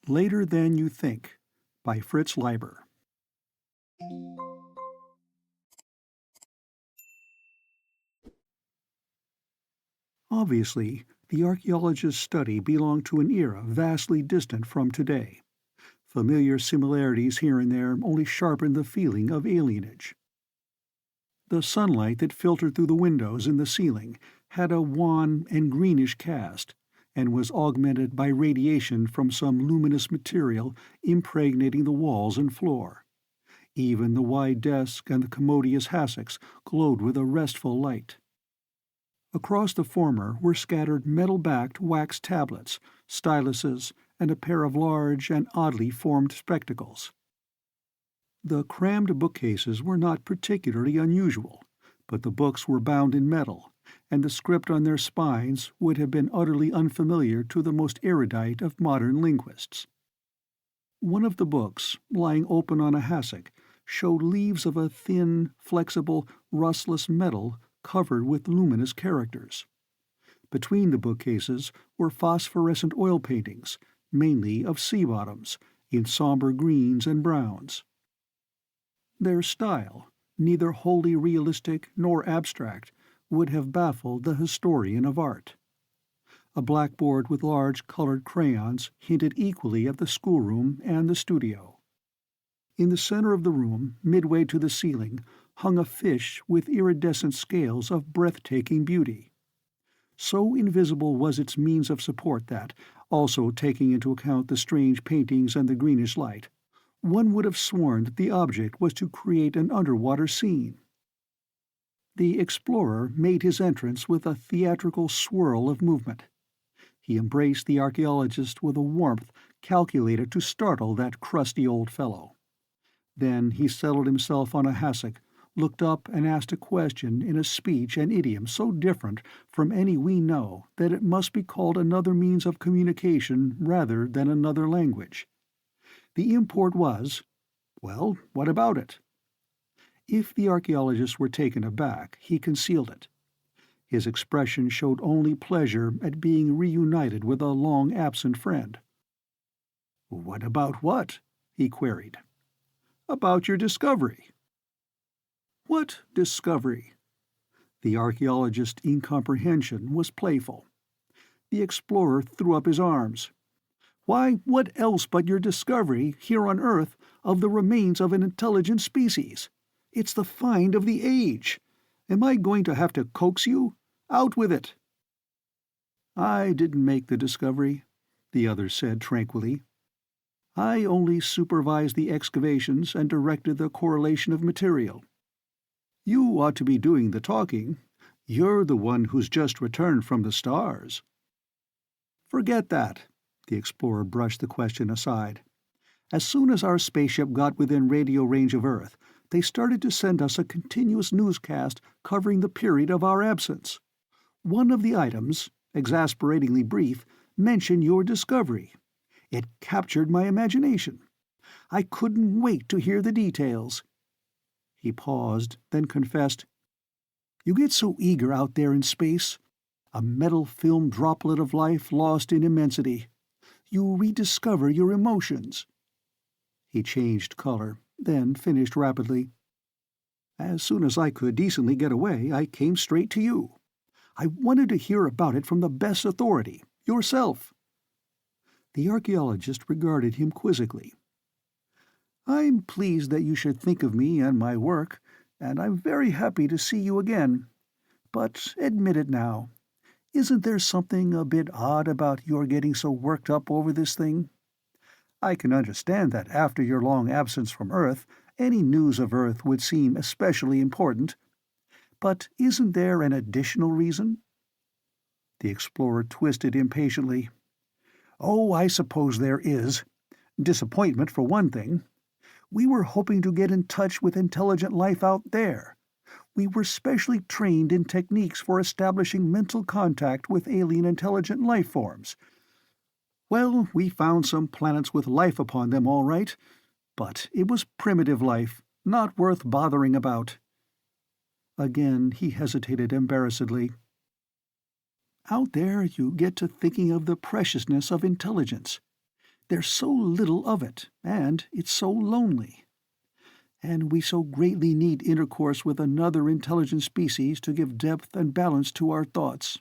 Later Than You Think by Fritz Leiber. Obviously, the archaeologist's study belonged to an era vastly distant from today. Familiar similarities here and there only sharpened the feeling of alienage. The sunlight that filtered through the windows in the ceiling had a wan and greenish cast, and was augmented by radiation from some luminous material impregnating the walls and floor. Even the wide desk and the commodious hassocks glowed with a restful light. Across the former were scattered metal-backed wax tablets, styluses, and a pair of large and oddly formed spectacles. The crammed bookcases were not particularly unusual, but the books were bound in metal, and the script on their spines would have been utterly unfamiliar to the most erudite of modern linguists. One of the books, lying open on a hassock, showed leaves of a thin, flexible, rustless metal covered with luminous characters. Between the bookcases were phosphorescent oil paintings, mainly of sea bottoms, in somber greens and browns. Their style, neither wholly realistic nor abstract, would have baffled the historian of art. A blackboard with large colored crayons hinted equally at the schoolroom and the studio. In the center of the room, midway to the ceiling, hung a fish with iridescent scales of breathtaking beauty. So invisible was its means of support that, also taking into account the strange paintings and the greenish light, one would have sworn that the object was to create an underwater scene. The explorer made his entrance with a theatrical swirl of movement. He embraced the archaeologist with a warmth calculated to startle that crusty old fellow. Then he settled himself on a hassock, looked up and asked a question in a speech and idiom so different from any we know that it must be called another means of communication rather than another language. The import was, "Well, what about it?" If the archaeologist were taken aback, he concealed it. His expression showed only pleasure at being reunited with a long-absent friend. "What about what?" he queried. "About your discovery." "What discovery?" The archaeologist's incomprehension was playful. The explorer threw up his arms. "Why, what else but your discovery, here on Earth, of the remains of an intelligent species? It's the find of the age. Am I going to have to coax you? Out with it!" "I didn't make the discovery," the other said tranquilly. "I only supervised the excavations and directed the correlation of material. You ought to be doing the talking. You're the one who's just returned from the stars." "Forget that." The explorer brushed the question aside. "As soon as our spaceship got within radio range of Earth, they started to send us a continuous newscast covering the period of our absence. One of the items, exasperatingly brief, mentioned your discovery. It captured my imagination. I couldn't wait to hear the details." He paused, then confessed, "You get so eager out there in space. A metal film droplet of life lost in immensity. You rediscover your emotions." He changed color, then finished rapidly. "As soon as I could decently get away, I came straight to you. I wanted to hear about it from the best authority, yourself." The archaeologist regarded him quizzically. "I'm pleased that you should think of me and my work, and I'm very happy to see you again. But admit it now. Isn't there something a bit odd about your getting so worked up over this thing? I can understand that after your long absence from Earth, any news of Earth would seem especially important. But isn't there an additional reason?" The explorer twisted impatiently. "Oh, I suppose there is. Disappointment, for one thing. We were hoping to get in touch with intelligent life out there. We were specially trained in techniques for establishing mental contact with alien intelligent life forms. Well, we found some planets with life upon them all right, but it was primitive life, not worth bothering about." Again he hesitated embarrassedly. "Out there you get to thinking of the preciousness of intelligence. There's so little of it, and it's so lonely. And we so greatly need intercourse with another intelligent species to give depth and balance to our thoughts.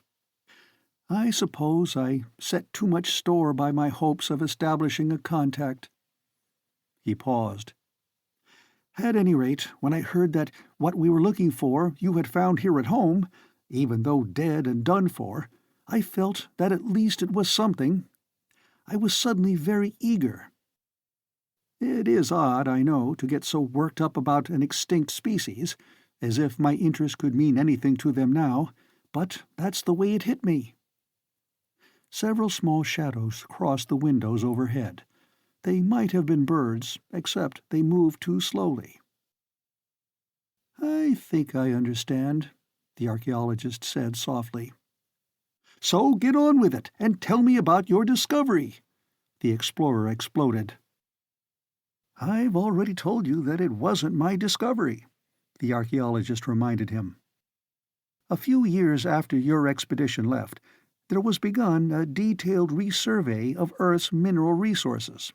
I suppose I set too much store by my hopes of establishing a contact." He paused. "At any rate, when I heard that what we were looking for you had found here at home, even though dead and done for, I felt that at least it was something. I was suddenly very eager. It is odd, I know, to get so worked up about an extinct species, as if my interest could mean anything to them now, but that's the way it hit me." Several small shadows crossed the windows overhead. They might have been birds, except they moved too slowly. "I think I understand," the archaeologist said softly. "So get on with it, and tell me about your discovery," the explorer exploded. "I've already told you that it wasn't my discovery," the archaeologist reminded him. "A few years after your expedition left, there was begun a detailed resurvey of Earth's mineral resources.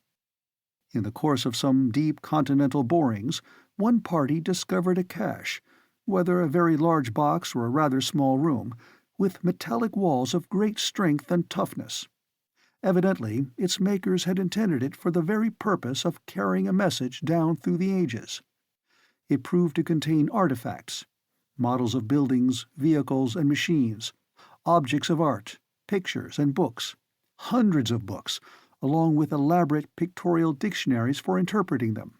In the course of some deep continental borings, one party discovered a cache, whether a very large box or a rather small room, with metallic walls of great strength and toughness. Evidently, its makers had intended it for the very purpose of carrying a message down through the ages. It proved to contain artifacts, models of buildings, vehicles, and machines, objects of art, pictures, and books, hundreds of books, along with elaborate pictorial dictionaries for interpreting them.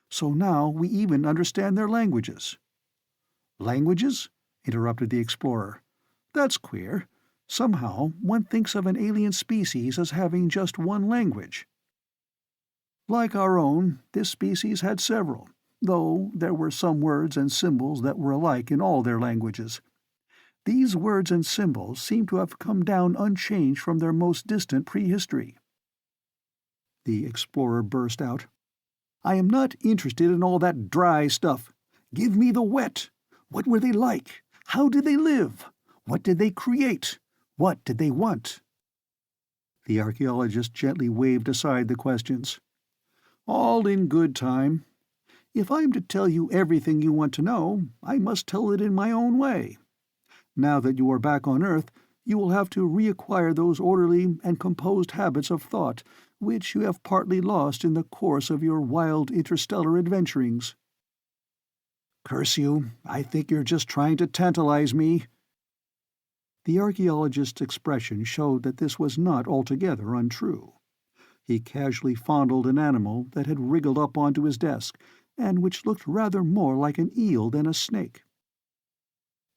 So now we even understand their languages." "Languages?" interrupted the explorer. "That's queer. Somehow one thinks of an alien species as having just one language." "Like our own, this species had several, though there were some words and symbols that were alike in all their languages. These words and symbols seem to have come down unchanged from their most distant prehistory." The explorer burst out. "I am not interested in all that dry stuff. Give me the wet. What were they like? How did they live? What did they create? What did they want?" The archaeologist gently waved aside the questions. "All in good time. If I am to tell you everything you want to know, I must tell it in my own way. Now that you are back on Earth, you will have to reacquire those orderly and composed habits of thought which you have partly lost in the course of your wild interstellar adventurings." "Curse you, I think you're just trying to tantalize me." The archaeologist's expression showed that this was not altogether untrue. He casually fondled an animal that had wriggled up onto his desk, and which looked rather more like an eel than a snake.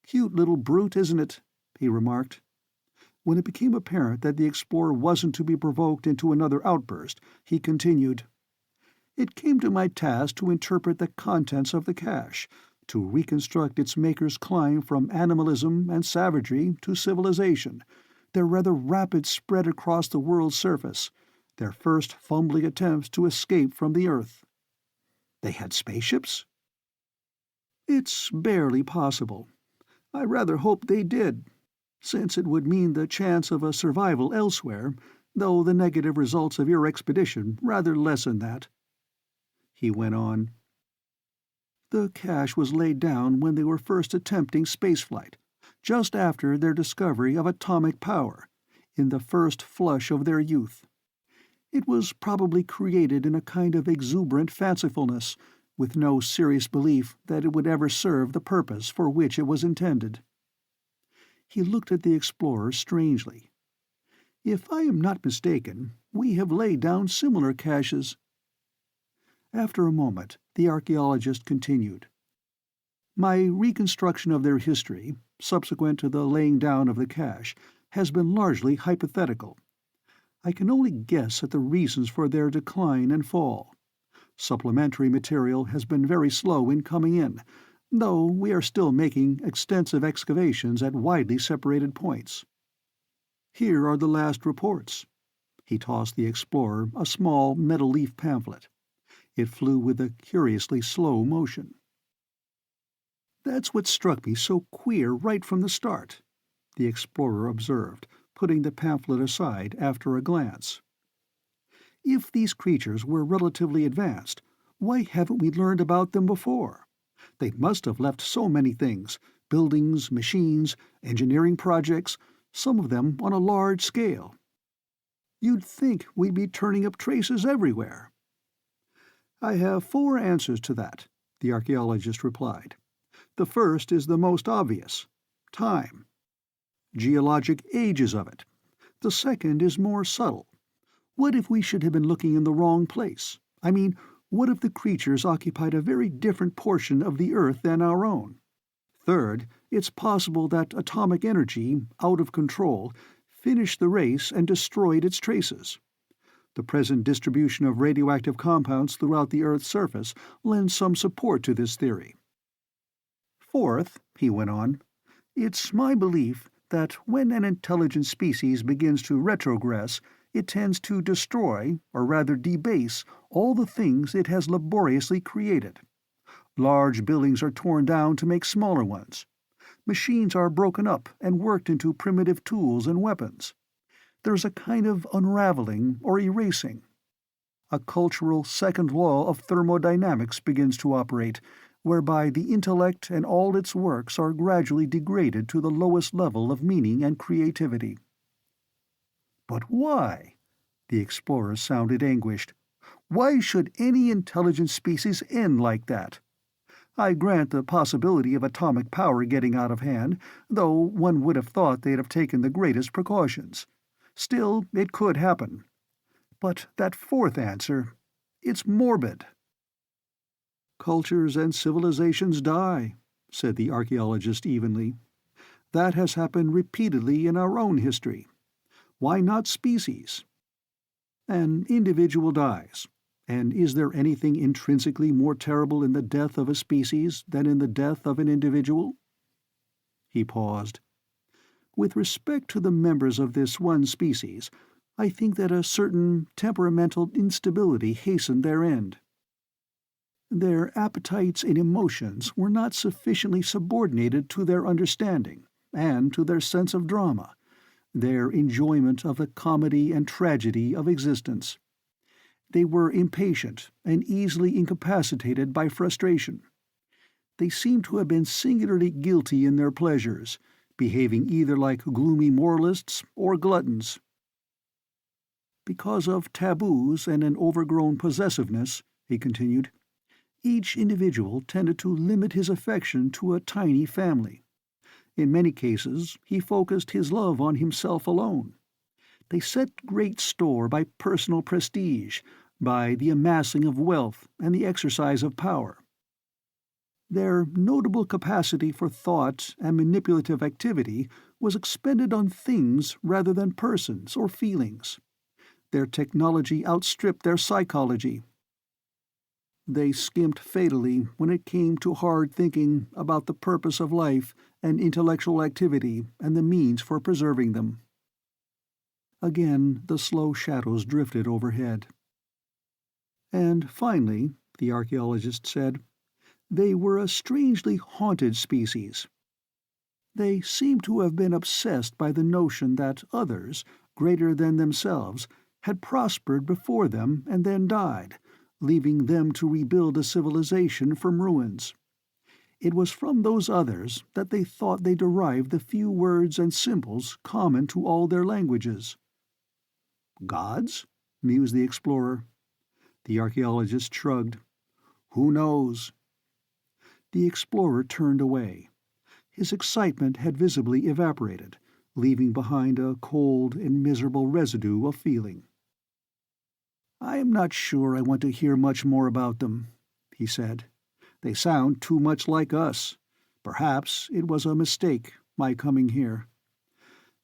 "Cute little brute, isn't it?" he remarked. When it became apparent that the explorer wasn't to be provoked into another outburst, he continued, "It came to my task to interpret the contents of the cache, to reconstruct its maker's climb from animalism and savagery to civilization, their rather rapid spread across the world's surface, their first fumbling attempts to escape from the Earth." "They had spaceships?" "It's barely possible. I rather hope they did, since it would mean the chance of a survival elsewhere, though the negative results of your expedition rather lessen that." He went on, "The cache was laid down when they were first attempting spaceflight, just after their discovery of atomic power, in the first flush of their youth. It was probably created in a kind of exuberant fancifulness, with no serious belief that it would ever serve the purpose for which it was intended." He looked at the explorer strangely. "If I am not mistaken, we have laid down similar caches." After a moment, the archaeologist continued, "My reconstruction of their history, subsequent to the laying down of the cache, has been largely hypothetical. I can only guess at the reasons for their decline and fall. Supplementary material has been very slow in coming in, though we are still making extensive excavations at widely separated points. Here are the last reports." He tossed the explorer a small metal leaf pamphlet. It flew with a curiously slow motion. "That's what struck me so queer right from the start," the explorer observed, putting the pamphlet aside after a glance. If these creatures were relatively advanced, why haven't we learned about them before? They must have left so many things: buildings, machines, engineering projects, some of them on a large scale. You'd think we'd be turning up traces everywhere. I have 4 answers to that, the archaeologist replied. The first is the most obvious: time. Geologic ages of it. The second is more subtle. What if we should have been looking in the wrong place? I mean, what if the creatures occupied a very different portion of the Earth than our own? Third, it's possible that atomic energy, out of control, finished the race and destroyed its traces. The present distribution of radioactive compounds throughout the Earth's surface lends some support to this theory. Fourth, he went on, it's my belief that when an intelligent species begins to retrogress, it tends to destroy, or rather debase, all the things it has laboriously created. Large buildings are torn down to make smaller ones. Machines are broken up and worked into primitive tools and weapons. There's a kind of unraveling or erasing. A cultural second law of thermodynamics begins to operate, whereby the intellect and all its works are gradually degraded to the lowest level of meaning and creativity. But why? The explorer sounded anguished. Why should any intelligent species end like that? I grant the possibility of atomic power getting out of hand, though one would have thought they'd have taken the greatest precautions. Still, it could happen. But that fourth answer, it's morbid. Cultures and civilizations die, said the archaeologist evenly. That has happened repeatedly in our own history. Why not species? An individual dies, and is there anything intrinsically more terrible in the death of a species than in the death of an individual? He paused. With respect to the members of this one species, I think that a certain temperamental instability hastened their end. Their appetites and emotions were not sufficiently subordinated to their understanding and to their sense of drama, their enjoyment of the comedy and tragedy of existence. They were impatient and easily incapacitated by frustration. They seemed to have been singularly guilty in their pleasures, behaving either like gloomy moralists or gluttons. Because of taboos and an overgrown possessiveness, he continued, each individual tended to limit his affection to a tiny family. In many cases, he focused his love on himself alone. They set great store by personal prestige, by the amassing of wealth and the exercise of power. Their notable capacity for thought and manipulative activity was expended on things rather than persons or feelings. Their technology outstripped their psychology. They skimped fatally when it came to hard thinking about the purpose of life and intellectual activity and the means for preserving them. Again the slow shadows drifted overhead. And finally, the archaeologist said, they were a strangely haunted species. They seem to have been obsessed by the notion that others, greater than themselves, had prospered before them and then died, leaving them to rebuild a civilization from ruins. It was from those others that they thought they derived the few words and symbols common to all their languages. Gods? Mused the explorer. The archaeologist shrugged. Who knows? The explorer turned away. His excitement had visibly evaporated, leaving behind a cold and miserable residue of feeling. I am not sure I want to hear much more about them, he said. They sound too much like us. Perhaps it was a mistake, my coming here.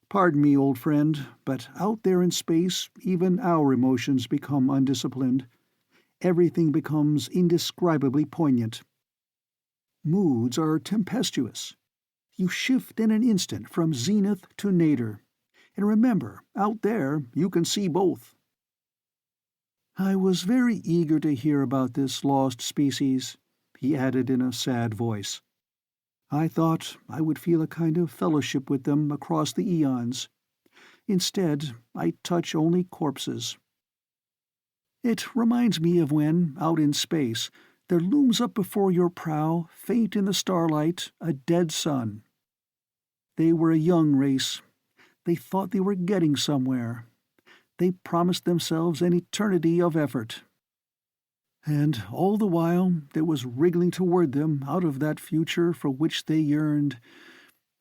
Pardon me, old friend, but out there in space, even our emotions become undisciplined. Everything becomes indescribably poignant. Moods are tempestuous. You shift in an instant from zenith to nadir. And remember, out there you can see both. I was very eager to hear about this lost species, he added in a sad voice. I thought I would feel a kind of fellowship with them across the eons. Instead, I touch only corpses. It reminds me of when, out in space, there looms up before your prow, faint in the starlight, a dead sun. They were a young race. They thought they were getting somewhere. They promised themselves an eternity of effort. And all the while there was wriggling toward them out of that future for which they yearned.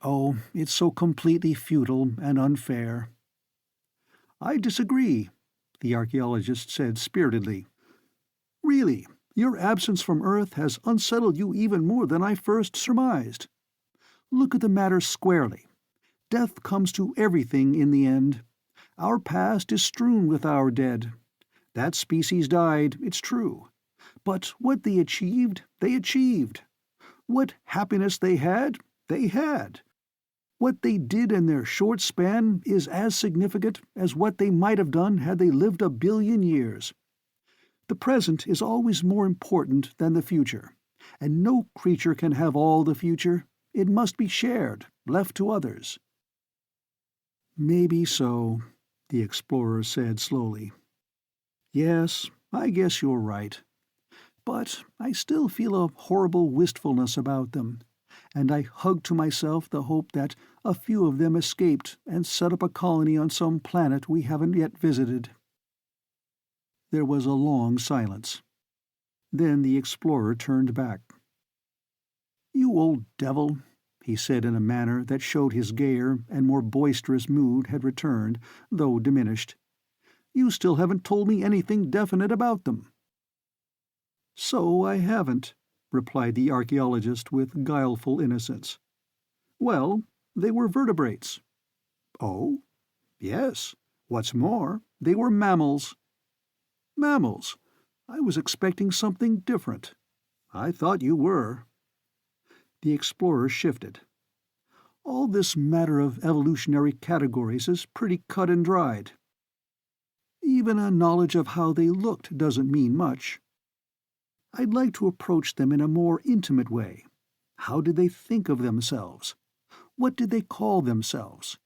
Oh, it's so completely futile and unfair. I disagree, the archaeologist said spiritedly. Really, your absence from Earth has unsettled you even more than I first surmised. Look at the matter squarely. Death comes to everything in the end. Our past is strewn with our dead. That species died, it's true. But what they achieved, they achieved. What happiness they had, they had. What they did in their short span is as significant as what they might have done had they lived 1 billion years. The present is always more important than the future, and no creature can have all the future. It must be shared, left to others. Maybe so, the explorer said slowly. Yes, I guess you're right. But I still feel a horrible wistfulness about them, and I hug to myself the hope that a few of them escaped and set up a colony on some planet we haven't yet visited. There was a long silence. Then the explorer turned back. "You old devil," he said in a manner that showed his gayer and more boisterous mood had returned, though diminished. "You still haven't told me anything definite about them." "So I haven't," replied the archaeologist with guileful innocence. "Well, they were vertebrates." "Oh? Yes. What's more, they were mammals." "Mammals? I was expecting something different." "I thought you were." The explorer shifted. "All this matter of evolutionary categories is pretty cut and dried. Even a knowledge of how they looked doesn't mean much. I'd like to approach them in a more intimate way. How did they think of themselves? What did they call themselves?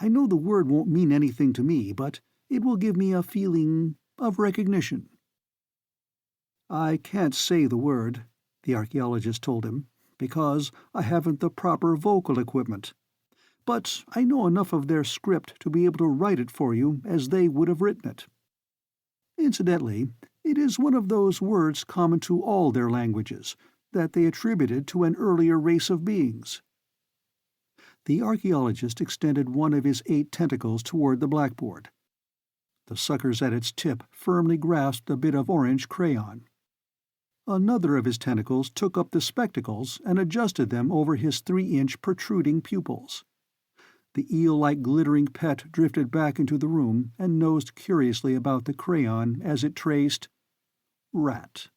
I know the word won't mean anything to me, but it will give me a feeling of recognition." "I can't say the word," the archaeologist told him, "because I haven't the proper vocal equipment. But I know enough of their script to be able to write it for you as they would have written it. Incidentally, it is one of those words common to all their languages, that they attributed to an earlier race of beings." The archaeologist extended one of his 8 tentacles toward the blackboard. The suckers at its tip firmly grasped a bit of orange crayon. Another of his tentacles took up the spectacles and adjusted them over his 3-inch protruding pupils. The eel-like glittering pet drifted back into the room and nosed curiously about the crayon as it traced rat.